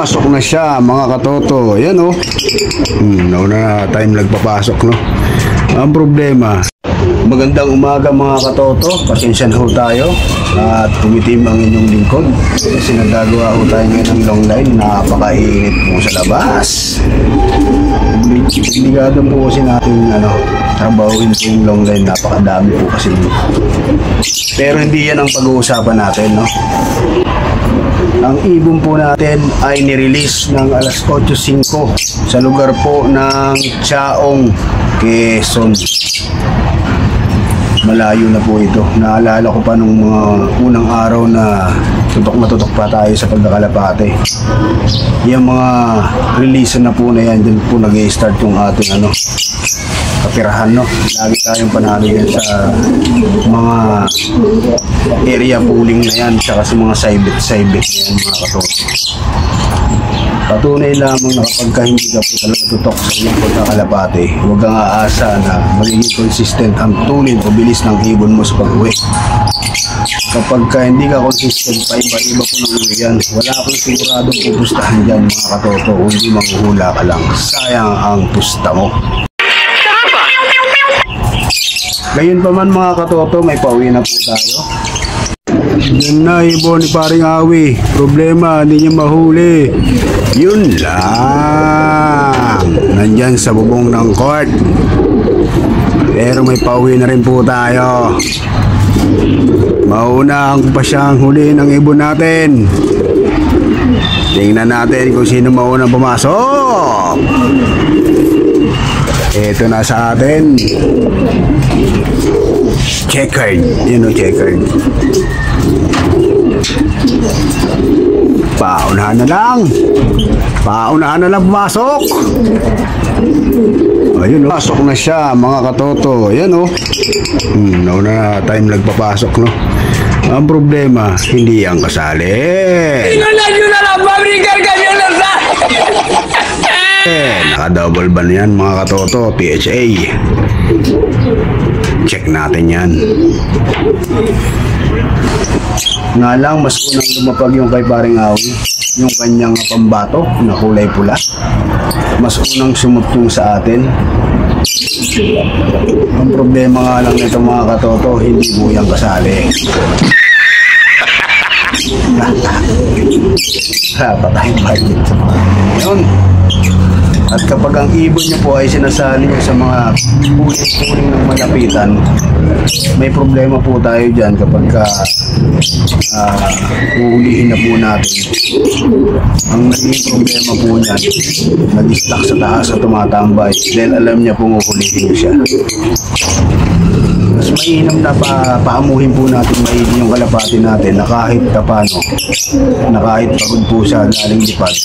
Pasok na siya mga katoto. Yan o. Nauna na time nagpapasok, no? Ang problema, magandang umaga mga katoto. Pasensya na ho tayo at tumitim ang inyong lingkod kasi nagagawa ho tayo ngayon ng long line. Napakainit po sa labas. Obligado po kasi natin trabahuin po yung long line. Napakadami po kasi. Pero hindi yan ang pag-uusapan natin, no? Ang ibon po natin ay nirelease ng alas 8:05 sa lugar po ng Chaong, Quezon. Malayo na po ito. Naalala ko pa nung mga unang araw na tutok pa tayo sa pagkakalapate. Yung mga release na po na yan, dyan po nag-i-start yung ating kapirahan, no? Lagi tayong panalo yan sa mga area pooling na yan, saka sa mga side-bet na yan mga katoto. Patunay lamang na kapag hindi ka po talaga tutok sa iyong pagkakalapate, huwag kang aasa na magiging consistent ang tulin o bilis ng ibon mo sa pag-uwi. Kapag hindi ka consistent, paiba-iba po ng uwi yan. Wala kang siguradong pupustahan dyan mga katoto, hindi manghuhula ka lang. Sayang ang pusta mo. Ngayon pa man mga katoto, may pauwi na po tayo. Yan na ibon ni paring Awi. Problema, hindi niya mahuli. Yun lang. Nandyan sa bubong ng court. Pero may pauwi na rin po tayo. Mauna ang pa siyang huli ng ibon natin. Tingnan natin kung sino maunang pumasok. Ito na sa atin. Checkered. Yun o, checkered. Paunahan na lang. Paunahan na lang pumasok. Ayun o. Pasok na siya mga katoto. Yan o. Nauna na time nagpapasok, no? Ang problema, hindi ang kasali. Naka-double ban yan mga katoto. PHA. Check natin yan. Nga lang, mas unang lumapag yung kay paring Awi, yung kanyang pambato na kulay pula. Mas unang sumutong sa atin. Ang problema nga lang nito mga katoto, hindi mo yung kasali. Patay budget. Yun. At kapag ang ibon nyo po ay sinasali nyo sa mga puling ng malapitan, may problema po tayo dyan kapag uhulihin na po natin. Ang naging problema po niyan, nag-stuck sa taas at tumatambay dahil alam niya pong uhulihin siya. Mas mainam na paamuhin po natin maigi yung kalapati natin na kahit kapano, na kahit pagod po siya galing lipad,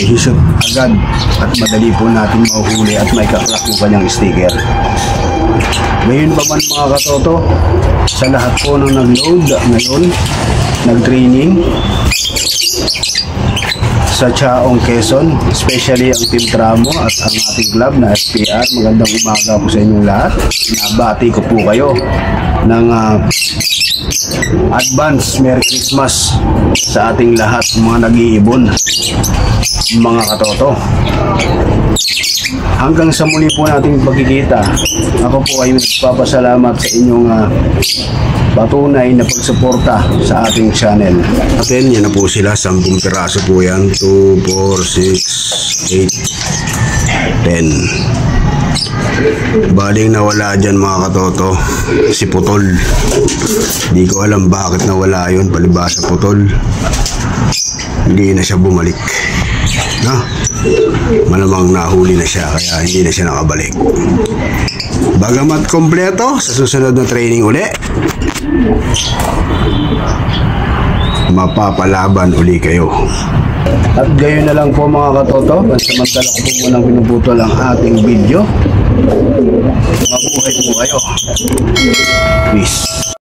hisot agad at madali po natin mahuhuli at may kaklak yung kanyang sticker. Ngayon pa man mga katoto, sa lahat po ng nag-load ngayon, nag-training sa Chaong, Quezon, especially ang Team Tramo at ang ating club na SPR. Magandang umaga po sa inyong lahat. Nabati ko po kayo ng advance Merry Christmas sa ating lahat, mga nag-iibon, mga katoto. Hanggang sa muli po nating pagkikita, ako po ay nagpapasalamat sa inyong patunay na pagsuporta sa ating channel. Atin, yan na po sila, 10 piraso po yan. 2, 4, 6, 8, 10. Baling nawala dyan mga katoto, si Putol. Di ko alam bakit nawala yun, palibasa Putol. Hindi na siya bumalik. Malamang nahuli na siya, kaya hindi na siya nakabalik. Bagamat kompleto, sa susunod na training uli, mapapalaban uli kayo. At gayon na lang po mga katoto, pansamantala ko po munang pinuputol ang ating video. Mabuhay po kayo. Peace.